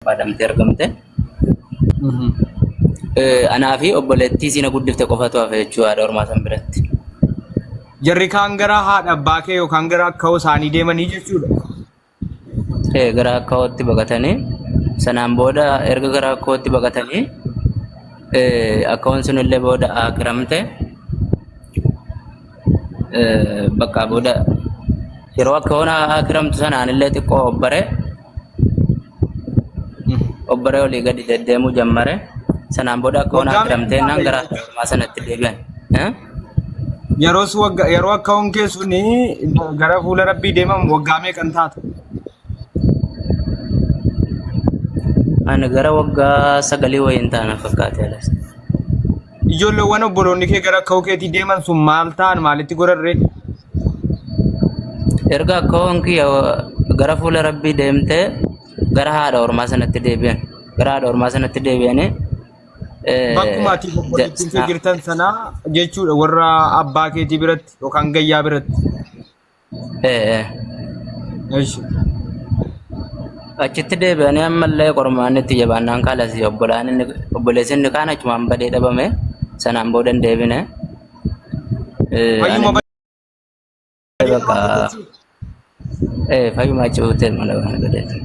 barbaadamte argamte. Anaa fi obboleettii siina guddifte qofatu hafe jechuudha haadha ormaa san biratti. Jarri kaan gara haadha abbaa kee yookaan gara akka'oo isaanii deemanii jechuudha. Gara akka'ootti baqatanii sanaan booda erga gara akka'ootti baqatanii akka'oon sun illee booda akiramte bakka booda yeroo akka'oon akiramtu sanaan illee xiqqoo obbaree olii gadi deddeemuu jammare sanaan booda akka'oon akiramtee naan gara ormaa sanatti deebi'an. Yeroo akka'oon keessuni gara fuula rabbii deeman waggaa meeqan taata? Ani gara waggaa 9 wayiin taana fakkaate alas. Ijoolleewwan obboloonni kee gara akka'oo keetii deeman sun maal ta'an maalitti godharree? Erga akka'oon kiyya gara fuula rabbii deemtee gara haadha ormaa sanatti deebi'an. Gara haadha ormaa sanatti deebi'anii bakkuma ati obboleettiin kee jirtan sana jechuudha warra abbaa keetii biratti yookaan gayyaa biratti. Eeshi. Achitti deebi'anii ammallee qormaan itti jabaannaan kaalasi obboleessinni kaan achumaan badee dhabame sanaan booda hin deebine. Fayyuma fayyuma achi hotel mana badeetu.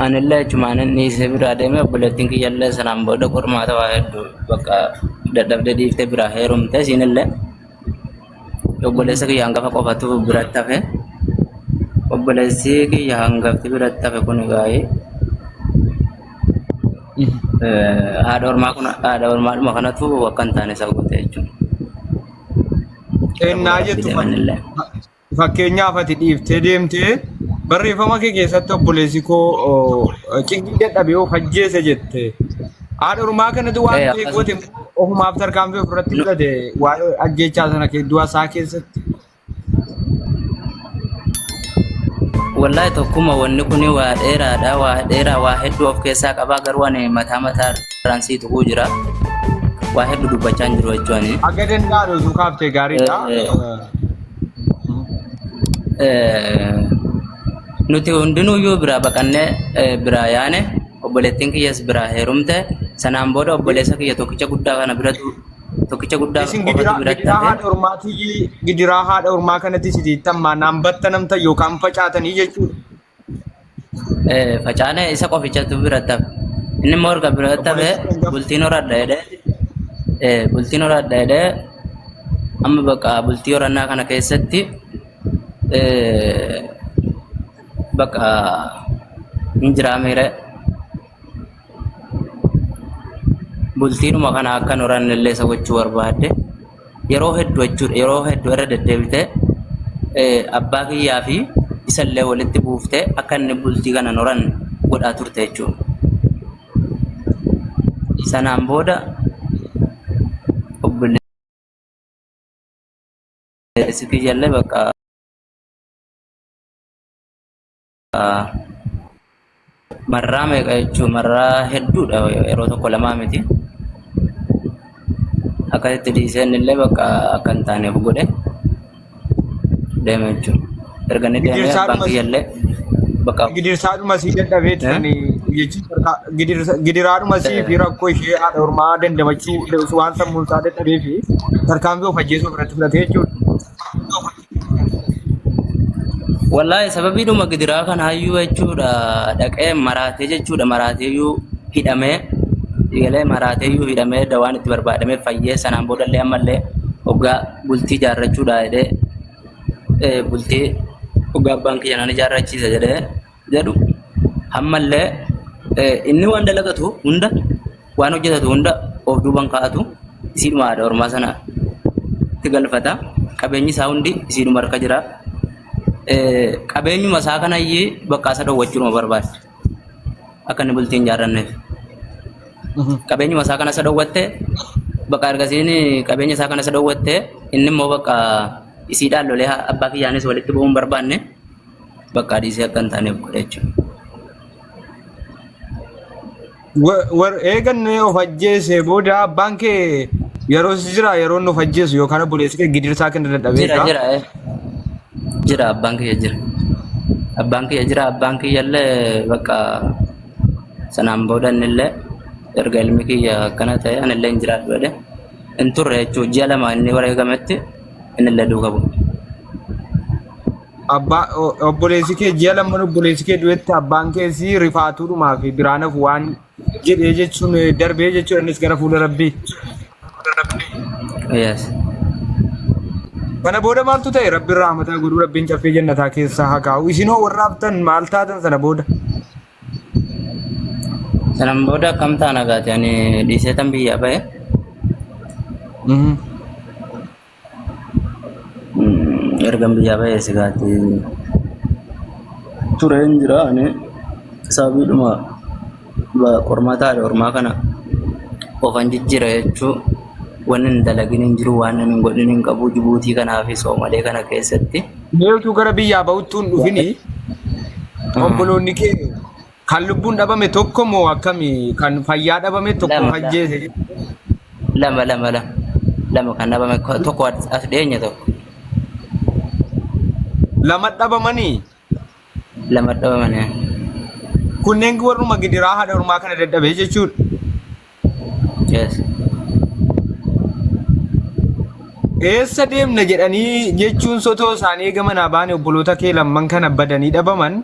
Anillee achumaan inni isa biraa deeme obboleettiin kiyyallee sanaan booda qormaata waa hedduu bakka dadhabdee dhiiftee biraa heerumte siinillee. Obboleessa kiyya hangafa qofatu biratti hafe obboleessi kiyya hangafti biratti hafe kun gaa'ee haadha ormaadhuma kanatu akka hin taane isa goote jechuudha. Ennaa jettu fakkeenyaaf ati dhiiftee deemtee barreeffama kee keessatti obboleessi koo cinqii dadhabee of ajjeese jette. Haadha ormaa kanatu waan ta'e goote ofumaaf tarkaanfii ofirratti fudhate waa'ee ajjechaa sana du'a isaa keessatti. Wallahi tokkuma wanni kun waa dheeraa waa hedduu of keessaa qabaa garuu ani mataa irraan tuquu jira. Waa hedduu dubbachaa hin jiru jechuudha. Akka danda'u osoo kaaftee gaariidha. Nuti hundinuyyuu biraa baqannee biraa yaane obboleettiin kiyyas biraa heerumte sanaan booda obboleessa kiyya tokkicha guddaa kana biratu tokkicha guddaa qofatu biratti hafe. Gidiraa haadha ormaa kanatti sitiittammaa naan battanamta yookaan facaatanii jechuudha. Facaane isa qofichatu biratti hafe. Inni immoo erga biratti hafe bultiin horadha jedhee amma bakka bultii horannaa kana keessatti bakka hin jiraamire. Bultiinuma kana akka nuran illee isa gochuu barbaadde yeroo hedduu irra deddeebite abbaa kiyyaa fi isallee walitti buufte akka inni bultii kana nuran godhaa turte jechuudha. Sanaan booda obboleessi kiyyallee bakka marraa meeqa jechuun marraa hedduudha yeroo tokko lamaa miti. Akkasitti dhiiseen illee bakka akka hin taaneef godhe deeme jechuudha. Erga inni deemee abbaan kiyyallee bakka gidirsaadhuma sii dadhabee turanii jechuudha. Gidiraadhuma sii fi rakkoo ishee haadha ormaa dandamachuu waan sammuun isaa dadhabee fi tarkaanfii of ajjeesuu irratti fudhatee jechuudha. Wallahi sababiidhuma gidiraa kana hayyuu jechuudha dhaqee maraatee jechuudha maraateeyyuu hidhamee egalee maraateeyyuu hidhamee dawaan itti barbaadamee fayyee sanaan boodallee ammallee hoggaa bultii jaarrachuudha jedhee bultii hoggaa abbaan kiyya naan ijaarrachiisa jedhu ammallee inni waan dalagatu hunda waan hojjetatu hunda of duuban kaa'atu isiidhuma haadha ormaa sana itti galfata qabeenyi isaa hundi isiidhuma harka jira. Qabeenyuma isaa kanayyee bakka isa dhowwachuudhuma barbaadde akka inni bultiin jaarranneef. Qabeenyuma isaa kana isa dhowwatte bakka ergasiin qabeenya isaa kana isa dhowwatte inni immoo bakka isiidhaan lolee abbaa kiyyaanis walitti bu'uun barbaanne bakka dhiisee akka hin taaneef godhe jechuudha. Eeganne of ajjeese booda abbaan kee yeroo jira yeroo of ajjeesu yookaan obboleessi kee gidirsaa kenna dadhabee jira abbaan kiyya jira. abbaan kiyya jira abbaan kiyya illee bakka sanaan booda innillee erga ilmi kiyya akkana ta'e anillee hin jiraadhu jedhe hin turre jechuudha ji'a lama inni wareegametti innillee duuka bu'e. Abbaa obboleessi kee ji'a lamman obboleessi kee du'etti abbaan keessi rifaatuudhumaa fi biraanaaf waan jedhee jechuun darbee jechuudha innis gara fuula rabbii. Yes. Kana booda maaltu ta'e rabbiin rahmataa godhuu rabbiin caffee jannataa keessaa haa kaa'u isinoo warra haftan maal taatan sana booda. Sanaan booda akkam taana gaate ani dhiiseetan biyyaa ba'e. Ergan biyyaa ba'e si gaate tureen jira ani sababiidhuma qormaataadha ormaa kana ofan jijjiira jechuu wanni hin dalagin hin jiru waan hin godhin hin qabu Jibuutii kanaa fi Soomalee kana keessatti. Meetu gara biyyaa ba'uttuun dhufini obboloonni kee kan lubbuun dhabame tokko moo akkamii kan fayyaa dhabame tokko fajjeese? Lama kan dhabame tokko as dhiyeenya tokko. Lama dhabamanii? Lama dhabamanii. Kunneen warruma gidiraa haadha ormaa kana dadhabee jechuudha. Yes. Eessa deemna jedhanii jechuun sotoo isaanii eegamanaa baane obboloota kee lamman kana badanii dhabaman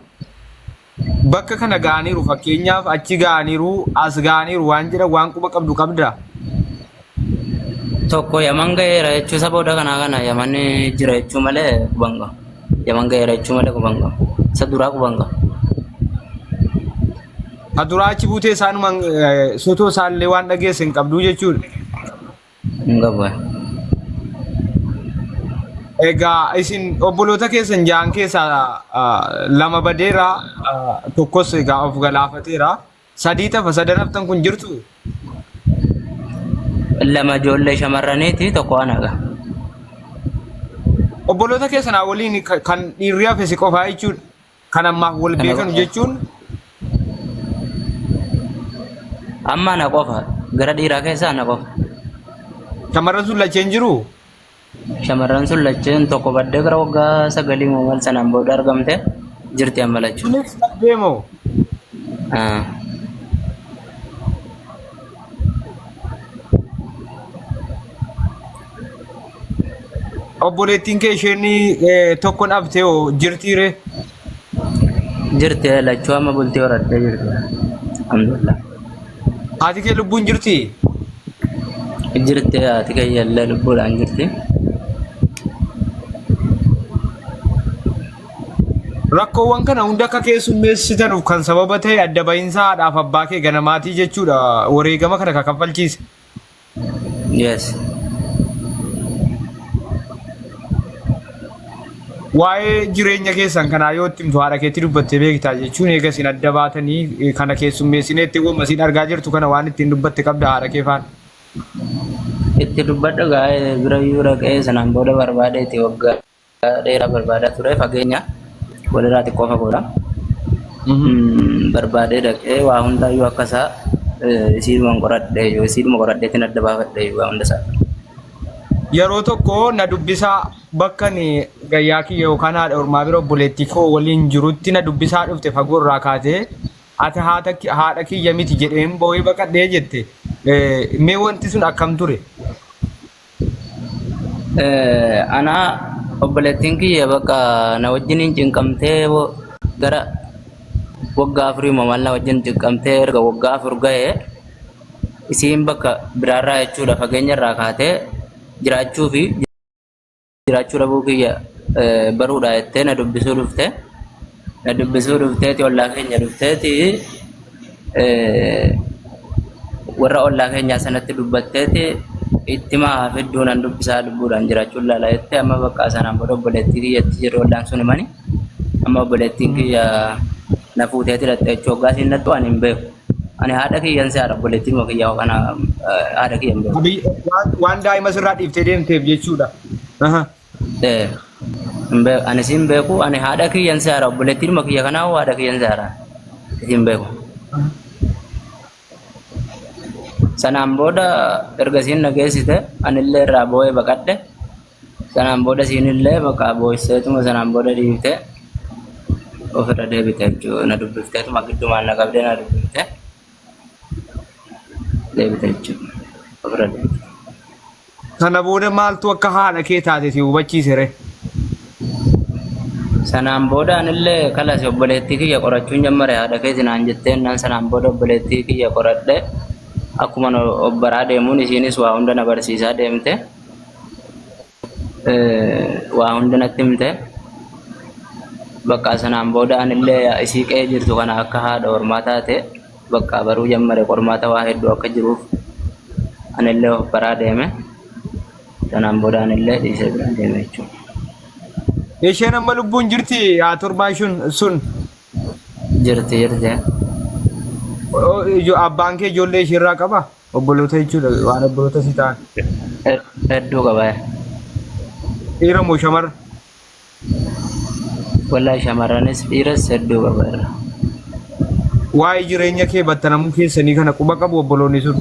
bakka kana ga'aniiru fakkeenyaaf achi ga'aniiru as ga'aniiru waan jedhan waan quba qabdu qabda. Tokko Yaman ga'eera jechuu isa booda kana Yaman jira jechuu malee qubanga. Yaman ga'eera jechuu malee qubanga. Isa duraa qubanga. Aduraa achi buutee isaanuma sotoo isaallee waan dhageesse hin qabduu jechuudha. Hin qabu. Egaa isin obboloota keessan ja'an keessaa lama badeera tokkos egaa of galaafateera sadii tafa sadan haftan kun jirtu. Lama ijoollee shamarraniiti tokko anaga. Obboloota keessanaa waliin kan dhiirri hafe si qofaa jechuudha. Kan ammaaf wal beekanu jechuun. Amma ana qofa gara dhiiraa keessaa ana qofa. Shamarran sun lacheen jiru. Shamarran sun lacheen tokko baddee gara waggaa 9 moomal sanaan booda argamte jirti amma lachuu. Kunis deemoo. Obboleettiin kee isheen tokkoon haftee hoo jirtiire? Jirti lachuu amma bultii horattee jirti. Alhamdulillah. Haati kee lubbuun jirti? Jirti haati kee illee lubbuudhaan jirti. Rakkoowwan kana hunda akka keessummeessitanuuf kan sababa ta'e adda bahiinsa haadhaaf abbaa kee ganamaatii jechuudha wareegama kana kan kaffalchiise. Yes. Waa'ee jireenya keessan kanaa yoo itti himtu haadha keetti dubbattee beektaa jechuun eega isin adda baatanii kana keessummeessineetti wamma isin argaa jirtu kana waan ittiin dubbatte qabda haadha kee faana. Itti dubbadha gaa'ee bira yoo dhaqee sanaan booda barbaadeeti waggaa dheeraa barbaadaa ture fageenya walirraa xiqqoo fagoodha. Barbaadee dhaqee waa hundaayyuu akkasaa isiidhuma qoradheetiin adda baafadhe waa hundasaa. Yeroo tokko na dubbisaa bakka ni gayyaa kiyya yookaan haadha ormaa bira obboleettii koo waliin jirutti na dubbisaa dhufte fagoo irraa kaatee ati haadha kiyya miti jedheen boo'ee baqadhee jette mee wanti sun akkam ture? Ana obboleettiin kiyya bakka na wajjin hin cinqamtee gara waggaa 4 mamal na wajjin cinqamtee erga waggaa 4 ga'ee isiin bakka biraarraa jechuudha fageenya irraa kaatee jiraachuu dhabuu kiyya baruudha jettee na dubbisuu dhufteeti ollaa keenya dhufteeti warra ollaa keenyaa sanatti dubbatteeti itti maa fidduu nan dubbisaa lubbuudhaan jiraachuun laala jettee amma bakka sanaan booda obboleettii kiyyatti jirru ollaan sun himani amma obboleettiin kiyya na fuuteeti dhatte jechuu hoggaa siin nattu ani hin beeku. Ani haadha kiyyan si haadha obboleettiin moo kiyyaa kana haadha kiyyan beeku. Waan daa'ima sirraa dhiiftee deemteef jechuudha. Ani siin beeku ani haadha kiyyan si haadha obboleettiin moo kiyya kanaa haadha kiyyan si haadha siin beeku. Sanaan booda erga siin nageessite anillee irraa boo'ee baqadhe sanaan booda siinillee bakka boo'isseetuma sanaan booda dhiifte ofirra deebite jechuudha. Na dubbifteetuma giddumaan na qabdee na dubbifte deebite jechuudha. Ofirra deebite. Sana booda maaltu akka haadha kee taate si hubachiise ree? Sanaan booda anillee kalas obboleettii kiyya qorachuun jammare haadha keetii naan jetteen nan sanaan booda obboleettii kiyya qoradhe akkuma obbaraa deemuun isiinis waa hunda na barsiisaa deemte waa hunda natti himte bakka sanaan booda anillee isii qe'ee jirtu kana akka haadha ormaa taate bakka baruu jammare qormaata waa hedduu akka jiruuf anillee obbaraa deeme sanaan booda anillee dhiisee biraan deeme jechuudha. Isheen amma lubbuun jirti haa torbaa sun? Jirti. Abbaan kee ijoollee isheerraa qaba? Obboloota jechuudha waan obboloota si ta'an. Hedduu qaba. Dhiira moo shamara? Wallahi shamarranis dhiiras hedduu qaba irra. Waa'ee jireenya kee battanamuu keessanii kana quba qabu obboloonni sun?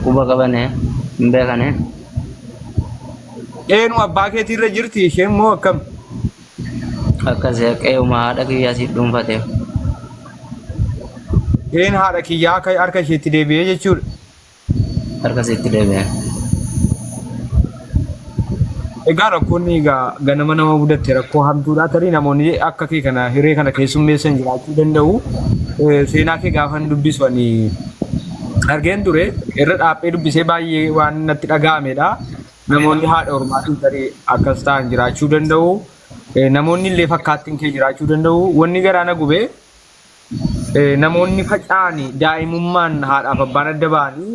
Quba qabane hin beekane. Eenu abbaa keetii irra jirti isheen moo akkam? Akkasii qe'uma haadha kiyyaa si dhuunfateef. Een haadha kiyyaa akka harka isheetti deebi'ee jechuudha. Harka isheetti deebi'ee. Egaa rakkoonni egaa ganama nama mudatte rakkoo hamtuudhaa tarii namoonni akka kee kana hiree kana keessummeessan jiraachuu danda'u. Seenaa kee gaafa dubbisu ani argeen ture irra dhaabbee dubbisee baay'ee waan natti dhaga'amedha. Namoonni haadha ormaatiin tarii akkas ta'an jiraachuu danda'u. Namoonni illee fakkaattiin kee jiraachuu danda'u. Wanni garaa na gubee namoonni faca'anii daa'imummaan haadhaaf abbaan adda ba'anii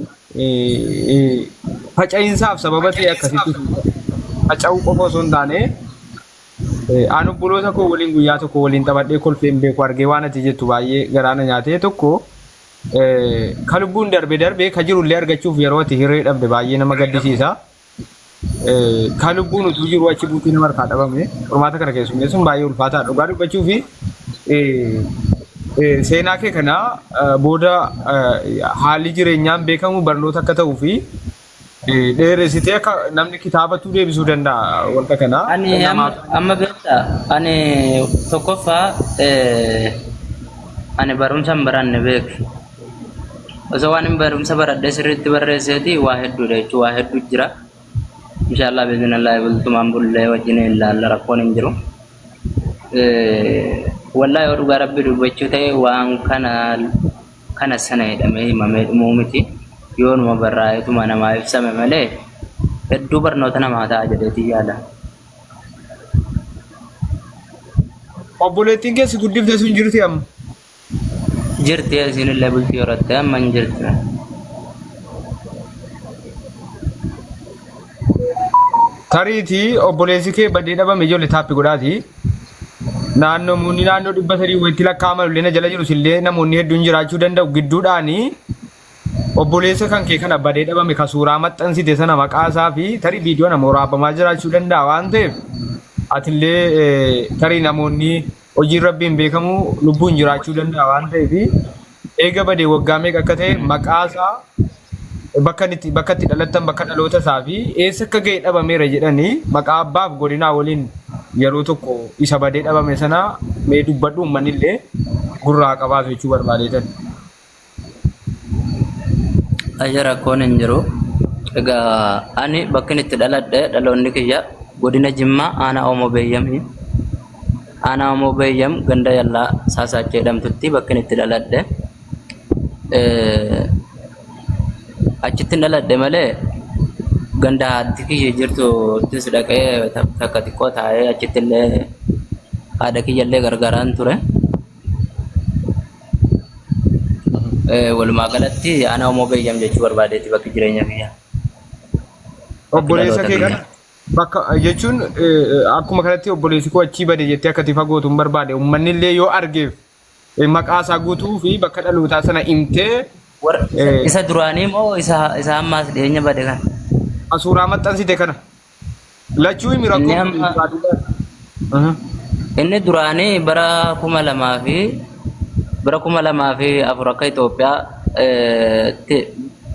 faca'iinsaaf sababa ta'e akkasitti faca'uu qofa osoo hin taane aan obboloota koo waliin guyyaa tokko waliin taphadhee kolfee hin beeku argee waan ati jettu baay'ee garaa na nyaatee tokko ka lubbuun darbee ka jirullee argachuuf yeroo ati hiree dhabde baay'ee nama gaddisiisa. Ka lubbuun utuu jiru achi buutii nama harkaa dhabame qormaata kana keessummeessuun baay'ee ulfaataa dhugaa dubbachuu fi seenaa kee kana booda haalli jireenyaan beekamu barnoota akka ta'uu fi dheeressitee akka namni kitaabatu deebisuu danda'a wanta kana. Ani amma beektaa ani tokkoffaa ani barumsa hin baranne beeku. Osoo waan hin barumsa baradhee sirriitti barreesseeti waa hedduudha jechuudha waa hedduu jira. Inshallah biizinallaahi bultumaan bullee wajjin ilaalla rakkoon hin jiru. Wallahi yoo dhugaa rabbi dubbachuu ta'e waan kana sana jedhamee himamee dhumuu miti. Yoo numa barraa'eetuma namaa ibsame malee hedduu barnoota namaa ta'a jedheetii yaada. Obboleettiin keessi guddifte sun jirti amma? Jirti isinillee bultii horatte amma hin jirti. Tariitii obboleessi kee badee dhabame ijoollee taappi godhaati. Namoonni naannoo 300 walitti lakkaa'aman illee na jala jiru sillee namoonni hedduun jiraachuu danda'u gidduudhaani obboleessa kan kee kana badee dhabame ka suuraa maxxansite sana maqaa isaa fi tarii viidiyoo nama waraabamaa jiraachuu danda'a waan ta'eef atillee tarii namoonni hojii rabbiin beekamu lubbuun jiraachuu danda'a waan ta'eef eega badee waggaa meeqa akka ta'e maqaa isaa bakka itti dhalattan bakka dhaloota isaa fi eessa akka ga'e dhabameera jedhanii maqaa abbaaf godinaa waliin yeroo tokko isa badee dhabame sana mee dubbadhu uummanillee gurraa qabaatu jechuu barbaadeetan. Ajara rakkoon hin jiru. Egaa ani bakki itti dhaladhe dhaloonni kiyya godina Jimmaa aanaa Oomoo Beeyyamii. Aanaa Oomoo Beeyyam ganda yallaa Saasaachee jedhamtutti bakki itti dhaladhe. Achitti dhaladhe malee ganda haadhi kiyya jirtuttis dhaqee takka xiqqoo taa'ee achitti illee haadha kiyya illee gargaaraan ture. Walumaa galatti aanaa Oomoo Beeyyam jechuu barbaadeeti bakki jireenya kiyya. Obboleessa kee kana bakka jechuun akkuma kanatti obboleessi koo achii bade jettee akkati fagootu hin barbaade uummanni illee yoo argeef maqaa isaa guutuu fi bakka dhalootaa sana himtee. Isa duraanii moo isa ammaas dhiyeenya bade kana? Suuraa maxxansite kana. Lachuu himi rakkoo. Inni duraanii bara 2004 akka Itoophiyaa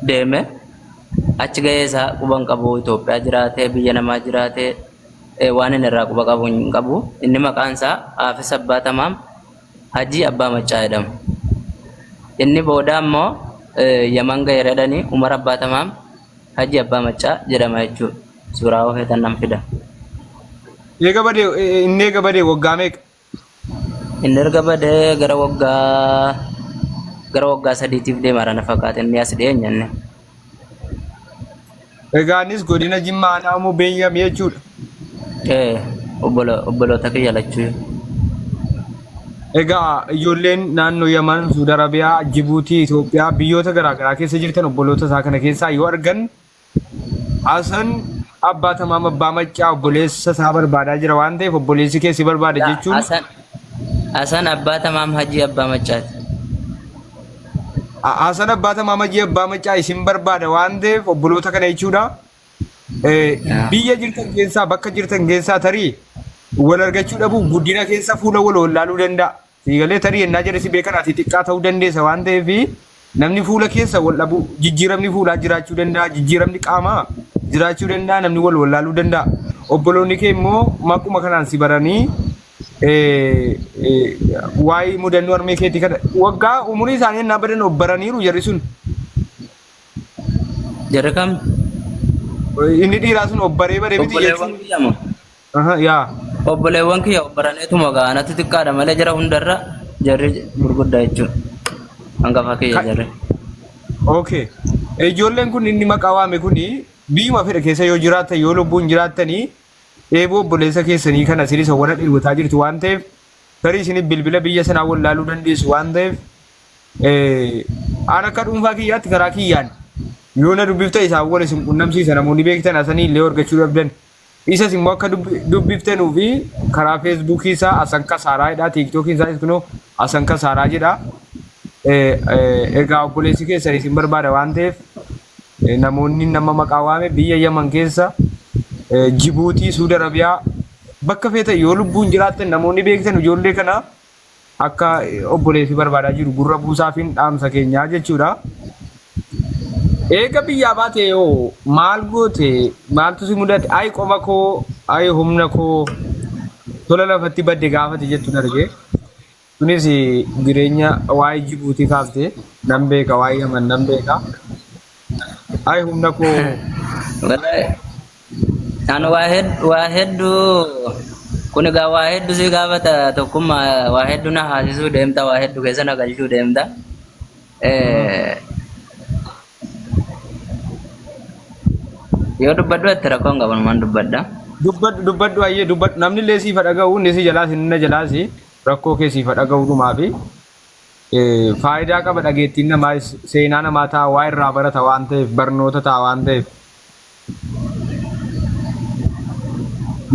deeme achi ga'ee isaa quban qabu Itoophiyaa jiraatee biyya namaa jiraatee waan inni irraa quba qabu hin qabu. Inni maqaan isaa Haafis Abbaa Tamaam Hajii Abbaa Maccaa jedhama. Inni booda ammoo Yaman ga'e jedhanii Umar Abbaa Tamaam Hajii Abbaa Maccaa jedhama jechuudha. Suuraa ofeetan nan fida. Inni eega badee waggaa meeqa? Inni erga badee gara waggaa sadiitiif deemaa na fakkaata inni as dhiyeenyanne. Egaanis godina Jimmaa Aanaa Beeyyam jechuudha. Obboloota kiyya lachuu. Egaa ijoolleen naannoo Yaman, Suudi Arabiyaa, Jibuutii, Itoophiyaa biyyoota garaagaraa keessa jirtan obboloota isaa kana keessaa yoo argan Hasan Abbaa Tamaam Abbaa Maccaa obboleessa isaa barbaadaa jira waan ta'eef obboleessi keessi barbaada jechuun. Hasan Abbaa Tamaam Hajii Abbaa Maccaati. Hasan Abbaa Tamaam Hajii Abbaa Maccaa isin barbaada waan ta'eef obboloota kana jechuudha. Biyya jirtan keessaa bakka jirtan keessaa tarii wal argachuu dhabu guddina keessa fuula wal wallaaluu danda'a. Siigalee tarii ennaa jedhesi beekanaati xiqqaa ta'uu dandeessa waan ta'eef namni fuula keessa wal dhabu jijjiiramni fuulaa jiraachuu danda'a, jijjiiramni qaamaa jiraachuu danda'a, namni wal wallaaluu danda'a. Obboloonni kee immoo maquma kanaan si baranii waa'ee mudannoo harmee keetii kana waggaa umurii isaanii ennaa badan obbaraniiru jarri sun. Jarri kam? Inni dhiiraa sun obbaree badee miti jechuun. Yaa. Obboleewwan kiyya obbaraneetuma gaanatti xiqqaadha malee jara hundarra jarri gurguddaa jechuudha. Hangafa kiyya jarri. Okay. Ijoolleen kun inni maqaa waame kuni biyyuma fedha keessa yoo jiraatan yoo lubbuun jiraattanii eeboo obboleessa keessanii kana siris wara dhiibotaa jirtu waan ta'eef tarii isin bilbila biyya sanaa wallaaluu dandeessu waan ta'eef aan akka dhuunfaa kiyyaatti karaa kiyyaan yoo na dubbifta isaan wal isin qunnamsiisa namoonni beektan asanii illee argachuu dhabdan. Isas immoo akka dubbiftanuu fi karaa feesbuukii isaa Hasan Kasaaraa jedha, tiiktookii isaa kunoo Hasan Kasaaraa jedha. Egaa obboleessi keessan isin barbaada waan ta'eef namoonni nama maqaa waame biyya Yaman keessa Jibuutii, Suudi Arabiyaa bakka feetan yoo lubbuun jiraattan namoonni beektan ijoollee kana akka obboleessi barbaadaa jiru gurra buusaafin dhaamsa keenyaa jechuudha. Eega biyyaa baate yoo maal goote maaltu si mudate ay qoma koo ay humna koo tola lafatti badde gaafate jettu dargee kunis jireenya waa'ee Jibuutii kaafte nan beeka waa'ee Yaman nan beeka ay humna koo Ano waa hedduu kun egaa waa hedduu si gaafata tokkummaa waa hedduu na haasisuu deemta waa hedduu keessa na galchuu deemta. Yoo dubbaddu itti rakkoon qaban maan dubbadda. Dubbaddu ayyee dubbaddu namni illee siifa dhaga'u inni si jalaasi inni na jalaasi rakkoo kee siifa dhaga'u dhumaa fi faayidaa qaba dhageettiin namaa seenaa namaa ta'a waa irraa barata waan ta'eef barnoota ta'a waan ta'eef.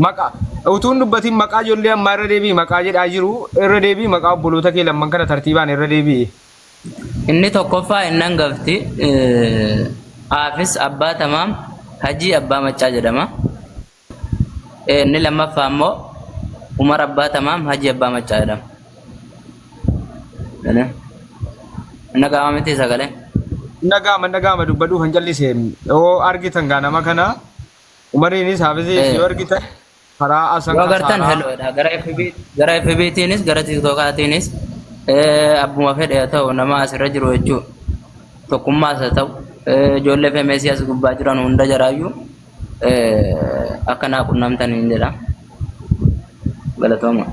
Maqaa utuun dubbatiin maqaa ijoollee ammaa irra deebii maqaa jedhaa jiru irra deebii maqaa obboloota kee lamman kana tartiibaan irra deebii. Inni tokkoffaa inni hangafti Haafis Abbaa Tamaam Hajii Abbaa Maccaa jedhama. Inni lammaffaa immoo Umar Abbaa Tamaam Hajii Abbaa Maccaa jedhama. Nagaama miti sagalee. Nagaama dubbaduu kan callisee yoo argitan gaa nama kana Umariinis Haafisis yoo argitan karaa Hasan Kasaaraa. Yoo agartan heloodha gara FBTinis gara TikTokaatiinis abbuma fedhe haa ta'u nama asirra jiru jechuudha. Tokkummaas haa ta'u ijoollee FMS as gubbaa jiran hunda jaraayyuu akkanaa qunnamtaniin jedha. Galatooma.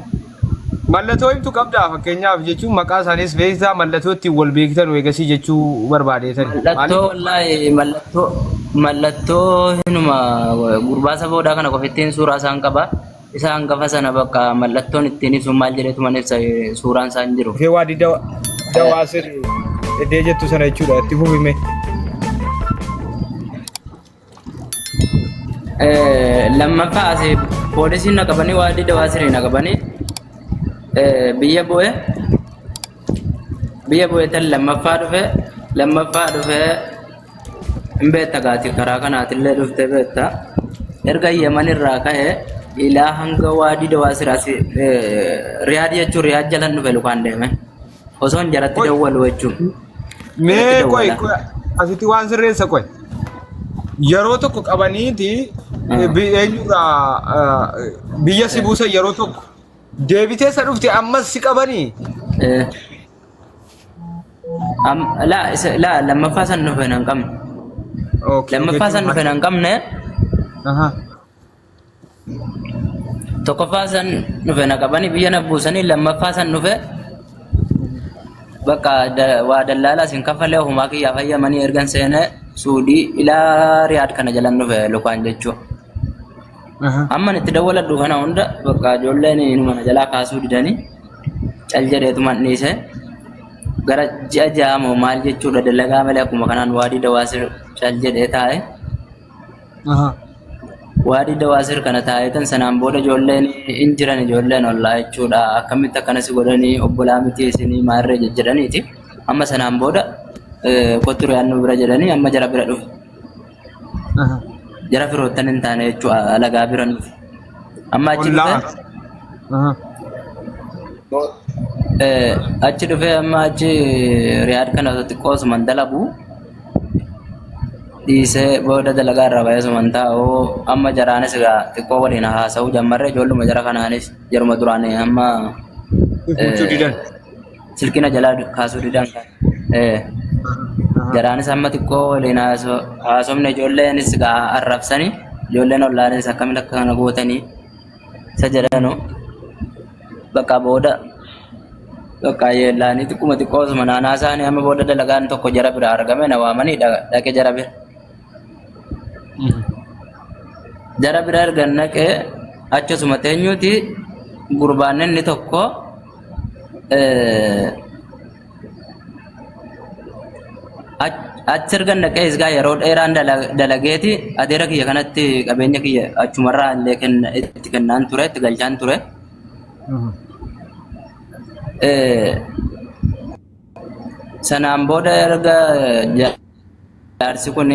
Mallattoo himtu qabdaa fakkeenyaaf jechuun maqaa isaaniis beektaa mallattoo ittiin wal beektan eegasii jechuu barbaadeetan. Mallattoo wallaahi mallattoo hinuma gurbaasa boodaa kana qofittiin suuraa isaan qaba. Isa hangafa sana bakka mallattoon ittiin ibsu maal jedhetu man ibsa suuraan isaan jiru. Kee waa dawaa sirrii iddee jettu sana jechuudha itti fufime. Lammaffaa asii poolisiin na qabanii waa dawaa sirrii na qabanii biyya bu'ee tan lammaffaa dhufe hin beekta gaati karaa kanaatillee dhuftee beekta erga Yemen irraa ka'ee ilaa hanga waadii dawaa siraas riyaad jechuun riyaad jalan dhufe lukaan deeme osoo hin jalatti dawwalu jechuun. Mee qoy asitti waan sirreessa qoy yeroo tokko qabaniiti biyya si buusa yeroo tokko deebitee sa dhufte ammas si qabanii. لا لما فاز النفن انقم لما فاز النفن انقمنا توكو فاز النفن انقبني بينا بوسني لما فاز النفن بقى ودلالا سنكفله هما كي يفيا مني ارغن سنه سودي الى رياض كان جلن نفن لوكان جچو اما نتدول دوهنا هند بقى جولني من جلا كاسو ددني چلجريت منيسه gara jajaamo maal jechuudha dalagaa malee akkuma kanaan waadii dawaasir cal jedhee taa'e waadii dawaasir kana taa'e tan sanaan booda ijoolleen hin jiran ijoolleen ollaa jechuudha akkamitti akkanas godhanii obbolaa miti isinii maarree jedhaniiti amma sanaan booda kotture yaannu bira jedhanii amma jara bira dhufe jara firoottan hin taane jechuudha alagaa bira dhufe amma achi dhufe achi dhufe amma achi riyaad kana xiqqoo suman dalagu dhiisee booda dalagaa irraa bahee suman taa'u amma jaraanis egaa xiqqoo waliin haasa'uu jammarre ijoolluma jara kanaanis jaruma duraan amma silkina jalaa kaasuu didan jaraanis amma xiqqoo waliin haasofne ijoolleenis egaa arrabsanii ijoolleen ollaanis akkamitti akka kana gootanii isa jedhanu bakka booda bakka yeellanii xiqquma xiqqoo suma naanaa isaanii amma booda dalagaan tokko jara bira argame na waamanii dhaqe jara bira. Jara bira argan naqee achasuma teenyuuti gurbaan inni tokko achi argan naqee isgaa yeroo dheeraan dalageeti adeera kiyya kanatti qabeenya kiyya achumarraa illee itti kennaan ture itti galchaan ture. Sanaan booda erga jaarsi kun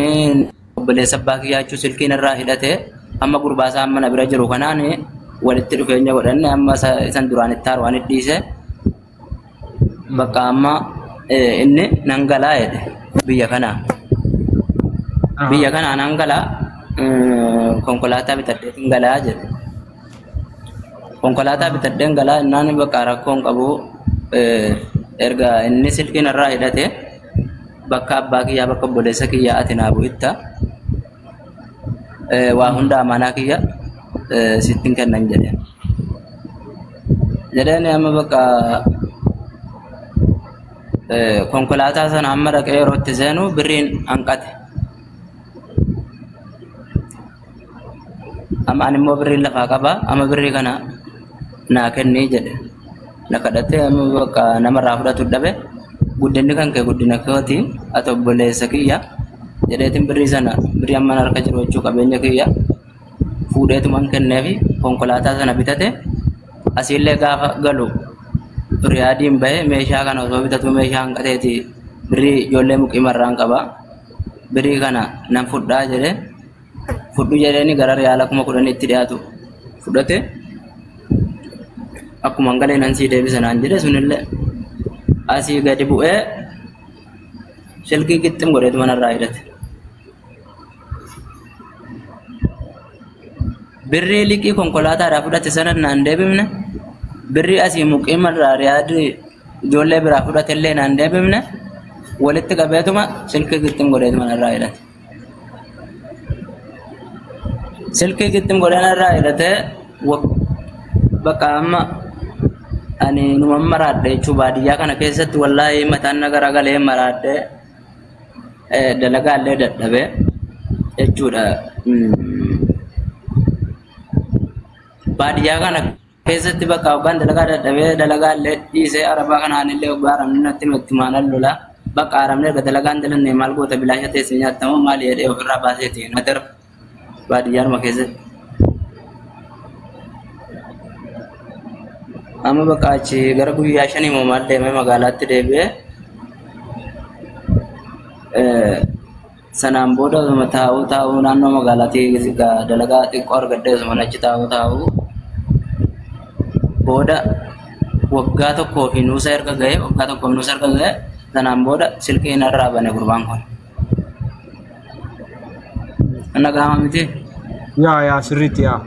obboleessa abbaa kiyyaa jechuun silkiin irraa hidhatee amma gurbaasaa amma na bira jiru kanaan walitti dhufeenya godhanne amma isan duraan itti haarwaan dhiise bakka amma inni nangalaa jedhe biyya kanaa nangalaa konkolaataa bitadheetiin galaa jedhe konkolaataa bitadheen galaa innaan bakka rakkoon qabu erga inni silkiin irraa hidhate bakka abbaa kiyyaa bakka obboleessa kiyyaa ati naa bu'itta waa hunda amanaa kiyya sittin kennan jedheen amma bakka konkolaataa sana amma dhaqee yeroo itti seenu birriin hanqate amma ani immoo birriin lafaa qaba amma birrii kana naa kennii jedhe na kadhatee amma bakka namarraa fudhatu dhabe guddinni kan kee guddina keeti ati obboleessa kiyya jedheetiin birrii amman harka jiru jechuu qabeenya kiyya fuudheetuman kenneefi konkolaataa sana bitate asiillee gaafa galu riyaadiin bahe meeshaa kana osoo bitatu meeshaa hanqateeti birrii ijoollee muqiimarraan qaba birrii kana nan fudhaa jedhe fudhu jedheeni gara riyaala 10,000 itti dhiyaatu fudhate akkuma galee nan sii deebisa naan jedhe sunillee asii gadi bu'ee silkii qixxim godheetu manarraa hidhate. Birrii liqii konkolaataadhaa fudhate sana naan deebifne birrii asii muqiimarraa riyaadii ijoollee biraa fudhate illee naan deebifne walitti qabeetuma silkii qixxim godheetu manarraa hidhate. Silkii qixxim godheerraa hidhatee bakka amma ani numa maraadhe jechuu baadiyyaa kana keessatti wallaahi mataan na garagalee maraadhe dalagaallee dadhabee jechuudha. Baadiyyaa kana keessatti bakka hoggaan dalagaa dadhabee dalagaallee dhiisee arabaa kanaan illee hoggaa aramni natti nutti maanan lola bakka aramni erga dalagaan dalanne maal goota bilaasha teessee nyaattamoo maal jedhee ofirraa baaseeti na darba baadiyyaanuma keessatti. Amma bakka achi gara guyyaa 5 moomaal deemee magaalaatti deebi'ee sanaan booda taa'uu naannoo magaalaatti dalagaa xiqqoo argadhee osuma achi taa'uu booda waggaa tokkoof nuusa erga ga'e sanaan booda silkiin irraa bane gurbaan kun. Ana gaama miti yaa sirriitti yaa.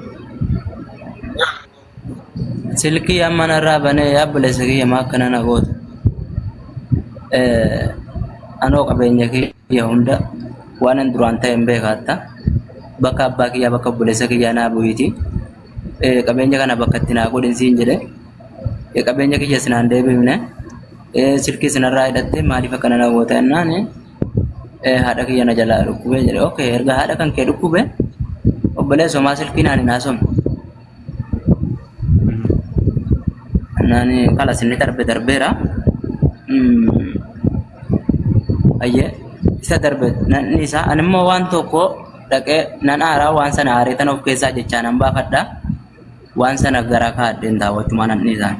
Silkii amma narraa banee yaabbileessa kiyya maakkana na goota. Anoo qabeenya kiyya hunda waan an duraan ta'e hin beekaatta. Bakka abbaa kiyyaa bakka obboleessa kiyyaa naa bu'iiti. Qabeenya kana bakka itti naa godhinsiin jedhe. Qabeenya kiyya sinaan deebifne. Silkii sinarraa hidhattee maaliif akkana na goota jennaan haadha kiyya na jalaa dhukkubee jedhe. Okay, erga haadha kan kee dhukkube obboleessa homaa silkii naan hin haasofne. Nani kala sinni darbeera. Ayye isa darbe nanni isa animmoo waan tokko dhaqee nan aaraa waan sana aaree tan of keessaa jechaa nan baafadha. Waan sana gara kaadheen daawwachumaa nanni isaan.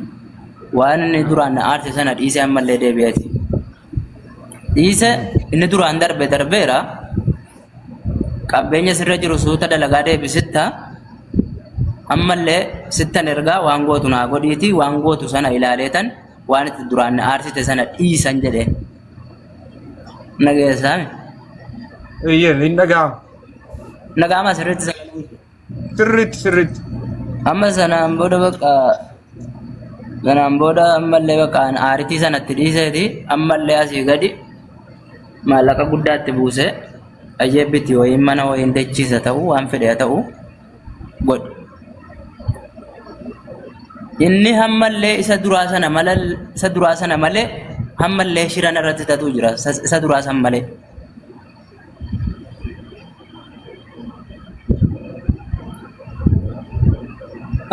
Waan inni duraan na aarse sana dhiisee ammallee deebi'eeti. Dhiise inni duraan darbeera. Qabeenya sirra jiru suuta dalagaa deebisitta. Ammallee sittan ergaa waan gootu naa godhiiti waan gootu sana ilaaleetan waan itti duraan na aarsite sana dhiisan jedhee. Nageessaami. Iyyee hin dhaga'amu. Nagaamaa sirriitti Sirriitti. amma sanaan booda ammallee bakka aaritii sanatti dhiiseeti ammallee asii gadi maallaqa guddaatti buuse ayyeebbiti wayiin mana wayiin dachiisa ta'u waan fedhe ta'u godhe. Inni hammallee isa duraa sana malee hammallee shiran irratti tatu jira isa duraa san malee.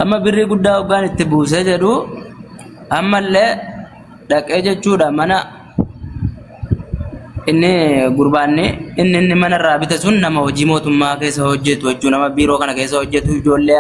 Amma birrii guddaa hoggaan itti buusee jedhu ammallee dhaqee jechuudha mana inni gurbaanni inni mana irraa bite sun nama hojii mootummaa keessa hojjetu jechuudha nama biiroo kana keessa hojjetu ijoollee